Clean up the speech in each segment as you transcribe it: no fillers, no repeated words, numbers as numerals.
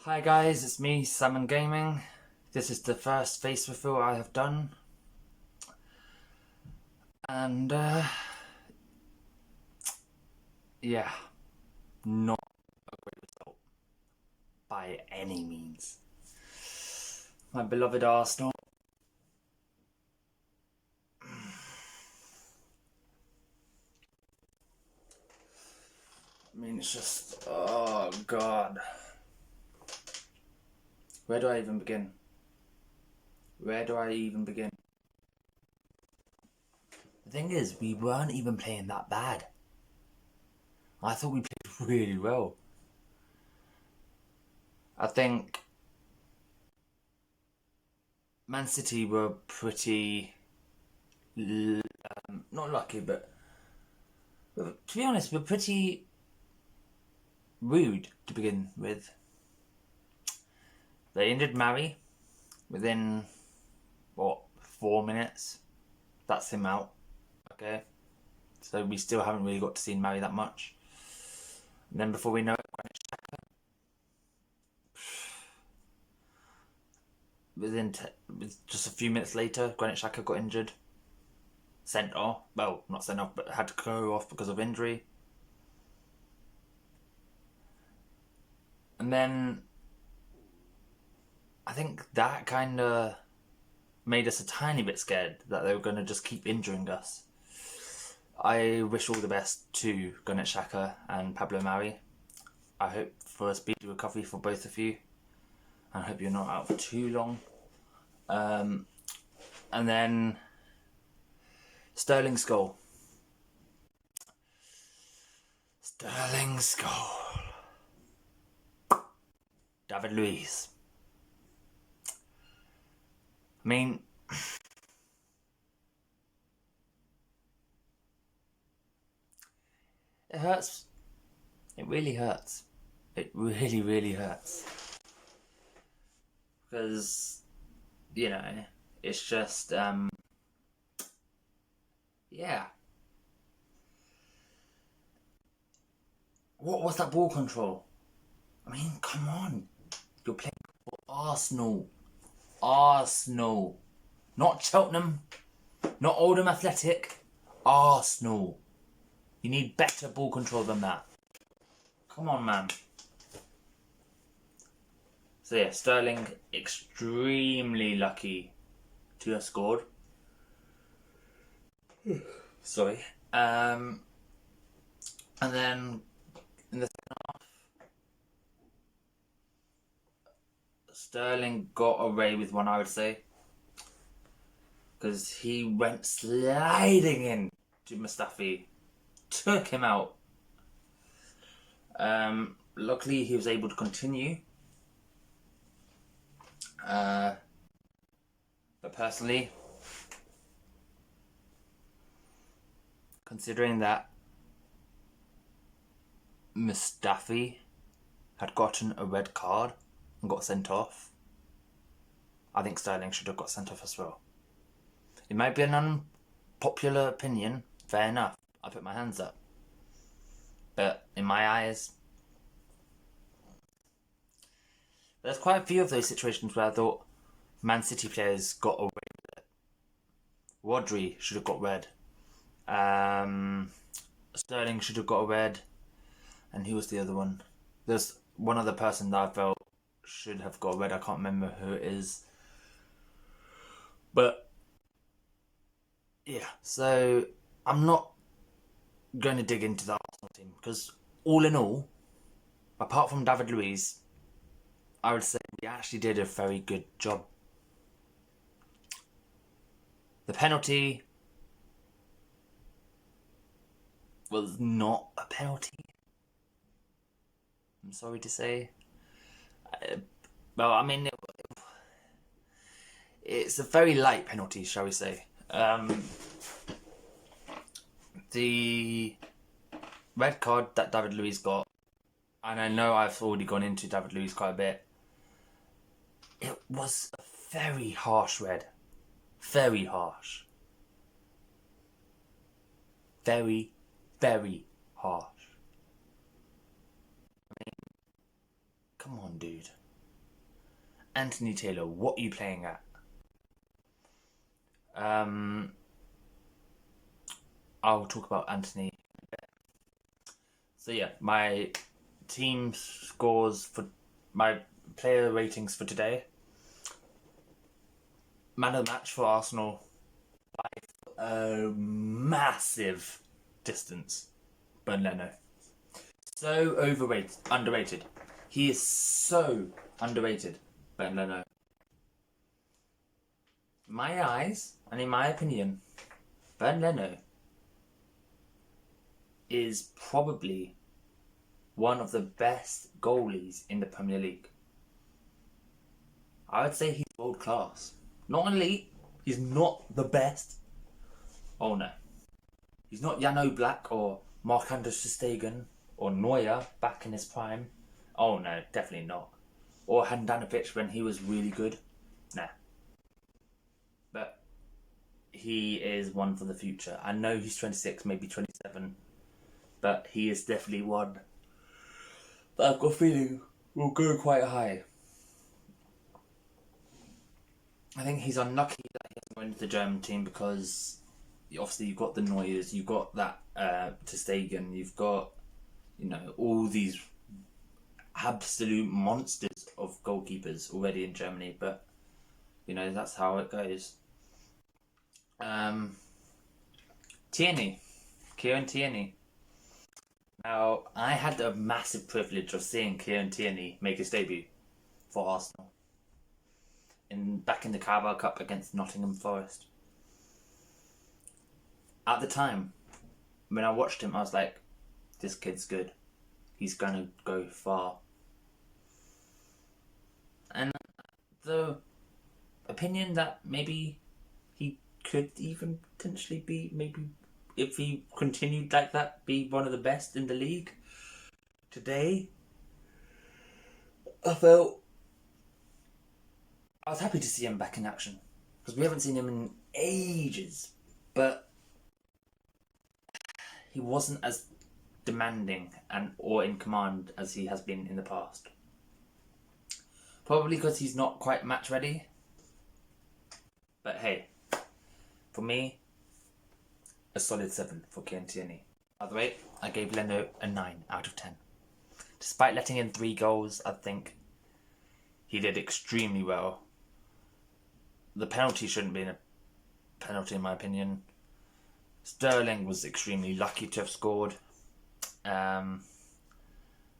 Hi guys, it's me, Salmon Gaming. This is the first face reveal I have done. And, yeah, not a great result by any means. My beloved Arsenal. I mean, it's just, oh god. Where do I even begin? Where do I even begin? The thing is, we weren't even playing that bad. I thought we played really well. I think Man City were pretty, not lucky, but to be honest, we're pretty rude to begin with. They injured Mari within, 4 minutes? That's him out. Okay. So we still haven't really got to see Mari that much. And then before we know it, just a few minutes later, Granit Xhaka got injured. Sent off. Well, not sent off, but had to go off because of injury. And then I think that kind of made us a tiny bit scared that they were going to just keep injuring us. I wish all the best to Granit Xhaka and Pablo Mari. I hope for a speedy recovery for both of you. I hope you're not out for too long. And then Sterling's goal. Sterling's goal. David Luiz. I mean, it hurts. It really hurts. It really, really hurts. Because, it's just, yeah. What was that ball control? I mean, come on. You're playing for Arsenal. Arsenal. Not Cheltenham. Not Oldham Athletic. Arsenal. You need better ball control than that. Come on, man. So yeah, Sterling extremely lucky to have scored. Sorry. And then in the second half, Sterling got away with one, I would say, because he went sliding in to Mustafi, took him out. Luckily, he was able to continue. But personally, considering that Mustafi had gotten a red card and got sent off, I think Sterling should have got sent off as well. It might be an unpopular opinion, fair enough, I put my hands up. But in my eyes, there's quite a few of those situations where I thought Man City players got away with it. Rodri should have got red. Sterling should have got a red. And who was the other one? There's one other person that I felt should have got red. I can't remember who it is. But yeah, so I'm not going to dig into the Arsenal team because all in all, apart from David Luiz, I would say we actually did a very good job. The penalty was not a penalty, I'm sorry to say. Well, I mean, it's a very light penalty, shall we say. The red card that David Luiz got, and I know I've already gone into David Luiz quite a bit, it was a very harsh red. Very harsh. Very, very harsh. I mean, come on, dude. Anthony Taylor, what are you playing at? I'll talk about Anthony. So yeah, my team scores for my player ratings for today. Man of the match for Arsenal by a massive distance. Bernd Leno. So underrated. He is so underrated, Bernd Leno. In my eyes, and in my opinion, Bernd Leno is probably one of the best goalies in the Premier League. I would say he's world class. Not elite. He's not the best. Oh no. He's not Jan Oblak or Marc-Andre ter Stegen or Neuer back in his prime. Oh no, definitely not. Or Handanovic when he was really good. Nah. But he is one for the future. I know he's 26, maybe 27. But he is definitely one that I've got a feeling will go quite high. I think he's unlucky that he hasn't gone into the German team because obviously you've got the Neuers, you've got that ter Stegen, you've got, all these absolute monsters of goalkeepers already in Germany, but that's how it goes. Tierney, Kieran Tierney. Now, I had the massive privilege of seeing Kieran Tierney make his debut for Arsenal back in the Carabao Cup against Nottingham Forest. At the time, when I watched him, I was like, this kid's good. He's going to go far. And the opinion that maybe he could even potentially be, maybe if he continued like that, be one of the best in the league. Today, I was happy to see him back in action. Because we haven't seen him in ages. But he wasn't as demanding or in command as he has been in the past. Probably because he's not quite match ready. But hey, for me, a solid 7 for Kieran Tierney. By the way, I gave Leno a 9 out of 10. Despite letting in 3 goals, I think he did extremely well. The penalty shouldn't be a penalty in my opinion. Sterling was extremely lucky to have scored. And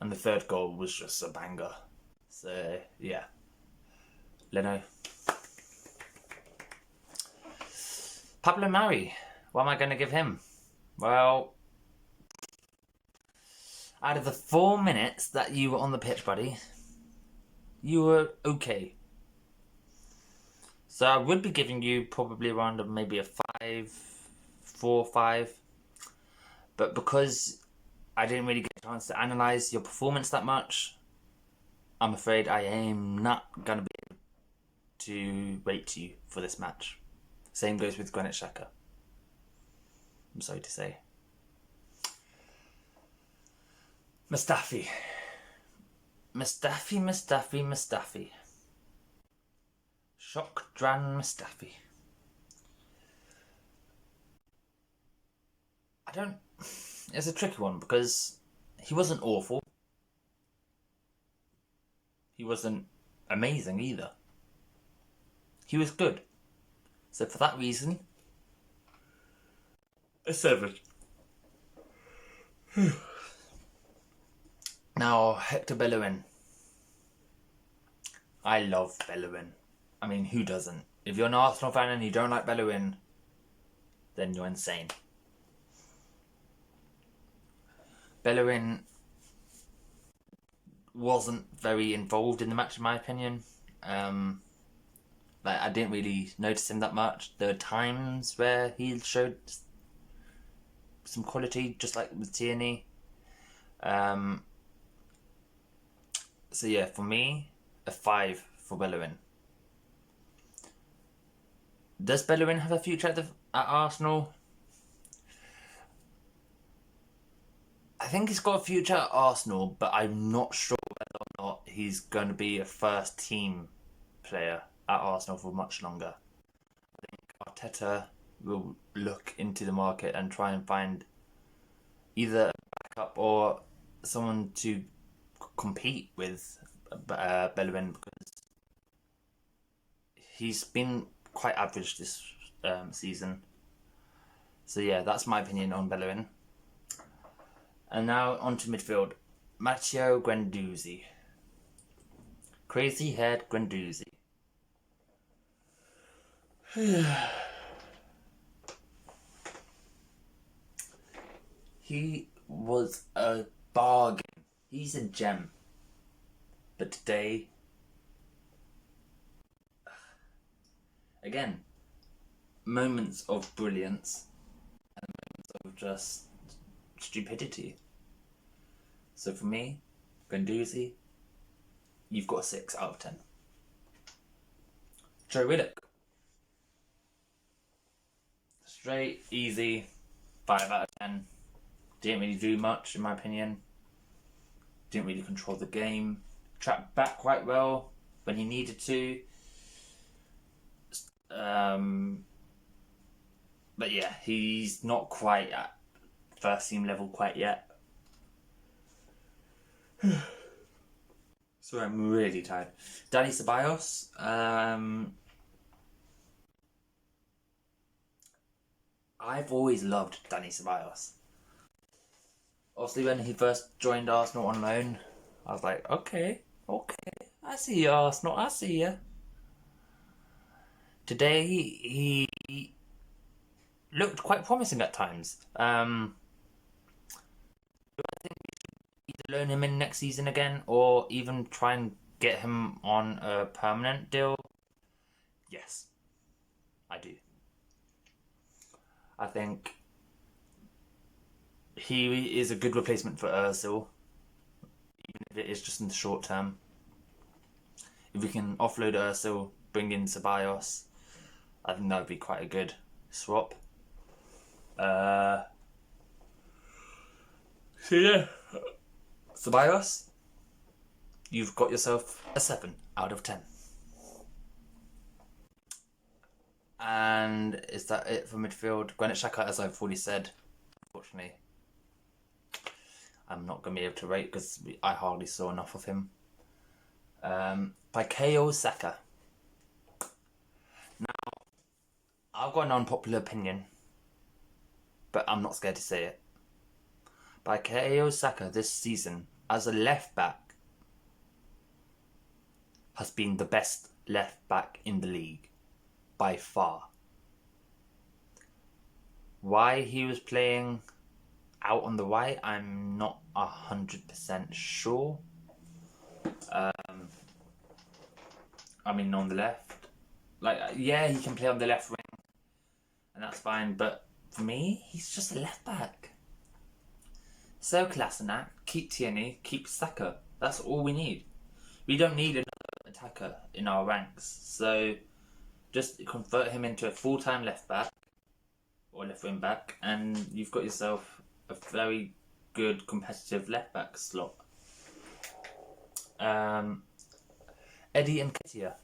the third goal was just a banger. So, yeah. Leno. Pablo Mari. What am I going to give him? Well, out of the 4 minutes that you were on the pitch, buddy, you were okay. So I would be giving you probably around maybe a 4, 5. But because I didn't really get a chance to analyse your performance that much, I'm afraid I am not going to be able to rate you for this match. Same goes with Granit Xhaka. I'm sorry to say. Mustafi. Shkodran Mustafi. It's a tricky one because he wasn't awful. He wasn't amazing either. He was good. So for that reason, a 7. Now, Hector Bellerin. I love Bellerin. I mean, who doesn't? If you're an Arsenal fan and you don't like Bellerin, then you're insane. Bellerin wasn't very involved in the match, in my opinion. I didn't really notice him that much. There were times where he showed some quality, just like with Tierney. So yeah, for me, a 5 for Bellerin. Does Bellerin have a future at Arsenal? I think he's got a future at Arsenal, but I'm not sure whether or not he's going to be a first team player at Arsenal for much longer. I think Arteta will look into the market and try and find either a backup or someone to compete with Bellerin, because he's been quite average this season. So yeah, that's my opinion on Bellerin. And now on to midfield. Matteo Guendouzi. Crazy haired Guendouzi. He was a bargain. He's a gem. But today, again, moments of brilliance and moments of just stupidity. So for me, Guendouzi, you've got a 6 out of 10. Joe Willock. Straight, easy, 5 out of 10. Didn't really do much, in my opinion. Didn't really control the game. Tracked back quite well when he needed to. But yeah, he's not quite at first team level quite yet. Sorry, I'm really tired. Dani Ceballos. I've always loved Dani Ceballos. Obviously, when he first joined Arsenal on loan, I was like, okay, I see you, Arsenal, I see you. Today, he looked quite promising at times. Do I think we should either loan him in next season again, or even try and get him on a permanent deal? Yes, I do. I think he is a good replacement for Ozil, even if it is just in the short term. If we can offload Ozil, bring in Ceballos, I think that would be quite a good swap. So yeah, Ceballos, you've got yourself a 7 out of 10. And is that it for midfield? Granit Xhaka, as I've already said, unfortunately, I'm not going to be able to rate because I hardly saw enough of him. Bukayo Saka. Now, I've got an unpopular opinion, but I'm not scared to say it. Bukayo Saka this season, as a left back, has been the best left back in the league. By far. Why he was playing out on the right, I'm not 100% sure. I mean, on the left, yeah, he can play on the left wing, and that's fine. But for me, he's just a left back. So Kolasinac, keep Tierney, keep Saka. That's all we need. We don't need another attacker in our ranks. So just convert him into a full-time left back or left wing back, and you've got yourself a very good competitive left back slot. Eddie Nketiah.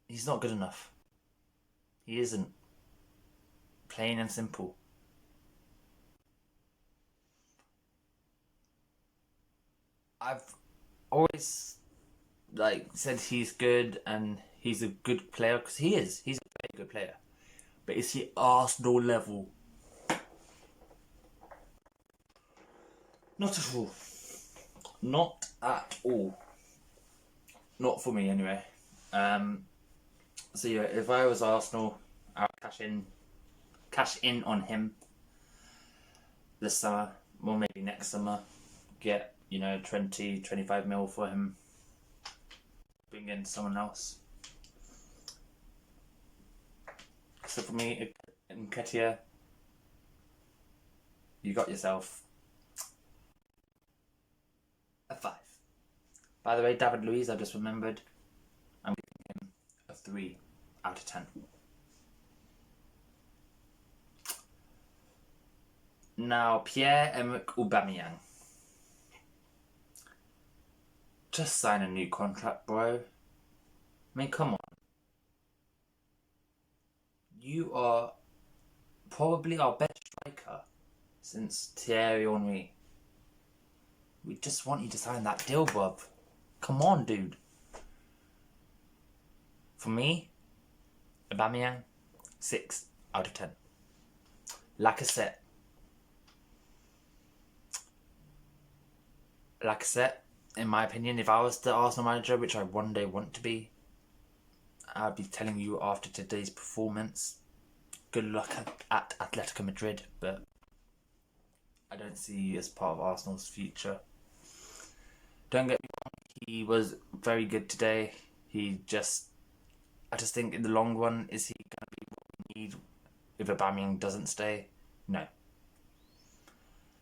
He's not good enough. He isn't. Plain and simple. I've always said he's good and he's a good player, because he is. He's a very good player. But is he Arsenal level? Not at all. Not at all. Not for me anyway. So yeah, if I was Arsenal, I'd cash in on him this summer, or maybe next summer. Get 20-25 mil for him. Bring in someone else. So for me, Nketiah, you got yourself a 5. By the way, David Luiz, I just remembered, I'm giving him a 3 out of 10. Now, Pierre-Emerick Aubameyang. Just sign a new contract, bro. I mean, come on. You are probably our best striker since Thierry Henry. We just want you to sign that deal, bruv. Come on, dude. For me, Aubameyang, 6 out of 10. Lacazette, in my opinion, if I was the Arsenal manager, which I one day want to be, I'd be telling you after today's performance, good luck at Atletico Madrid, but I don't see you as part of Arsenal's future. Don't get me wrong, he was very good today. I just think in the long run, is he going to be what we need if Aubameyang doesn't stay? No.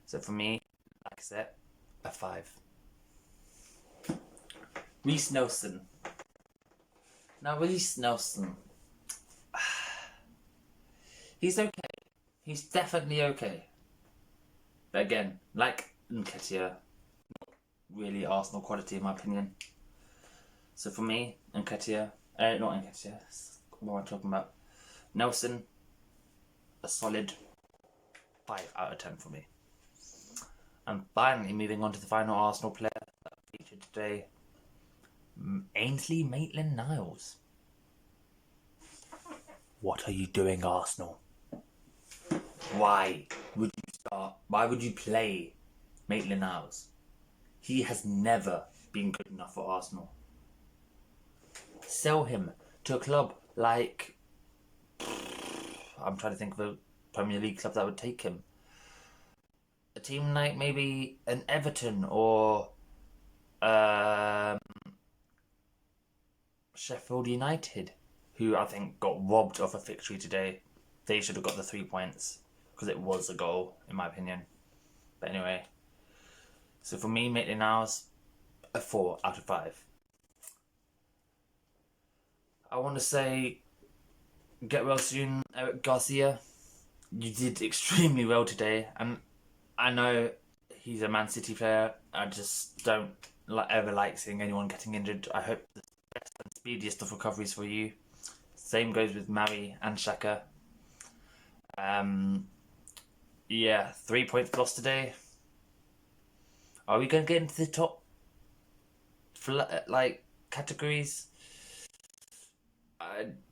So for me, like I said, a 5. Reiss Nelson. Now, Reiss Nelson, he's okay. He's definitely okay. But again, like Nketiah, not really Arsenal quality in my opinion. So for me, not Nketiah, what am I talking about? Nelson, a solid 5 out of 10 for me. And finally, moving on to the final Arsenal player that featured today, Ainsley Maitland-Niles. What are you doing, Arsenal? Why would you start? Why would you play Maitland-Niles? He has never been good enough for Arsenal. Sell him to a club like... I'm trying to think of a Premier League club that would take him. A team like maybe an Everton or Sheffield United, who I think got robbed of a victory today. They should have got the 3 points because it was a goal, in my opinion. But anyway, so for me, Maitland-Niles, a 4 out of 5. I want to say, get well soon, Eric Garcia. You did extremely well today, and I know he's a Man City player. I just don't ever like seeing anyone getting injured. I hope the best and speediest of recoveries for you. Same goes with Mari and Xhaka. Yeah, 3 points lost today. Are we going to get into the top categories?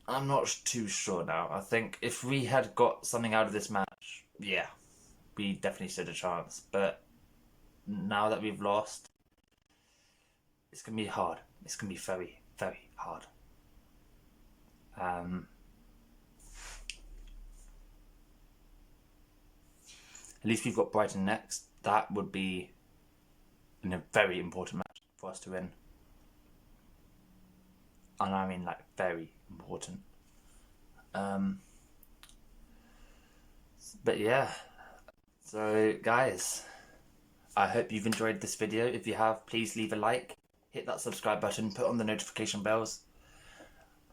I'm not too sure now. I think if we had got something out of this match, yeah, we definitely stood a chance. But now that we've lost, it's going to be hard. It's going to be very, very hard. At least we've got Brighton next. That would be a very important match for us to win. And I mean very important. But yeah. So guys, I hope you've enjoyed this video. If you have, please leave a like. Hit that subscribe button. Put on the notification bells.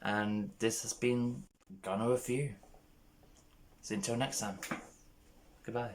And this has been Gunner Review. So until next time. Goodbye.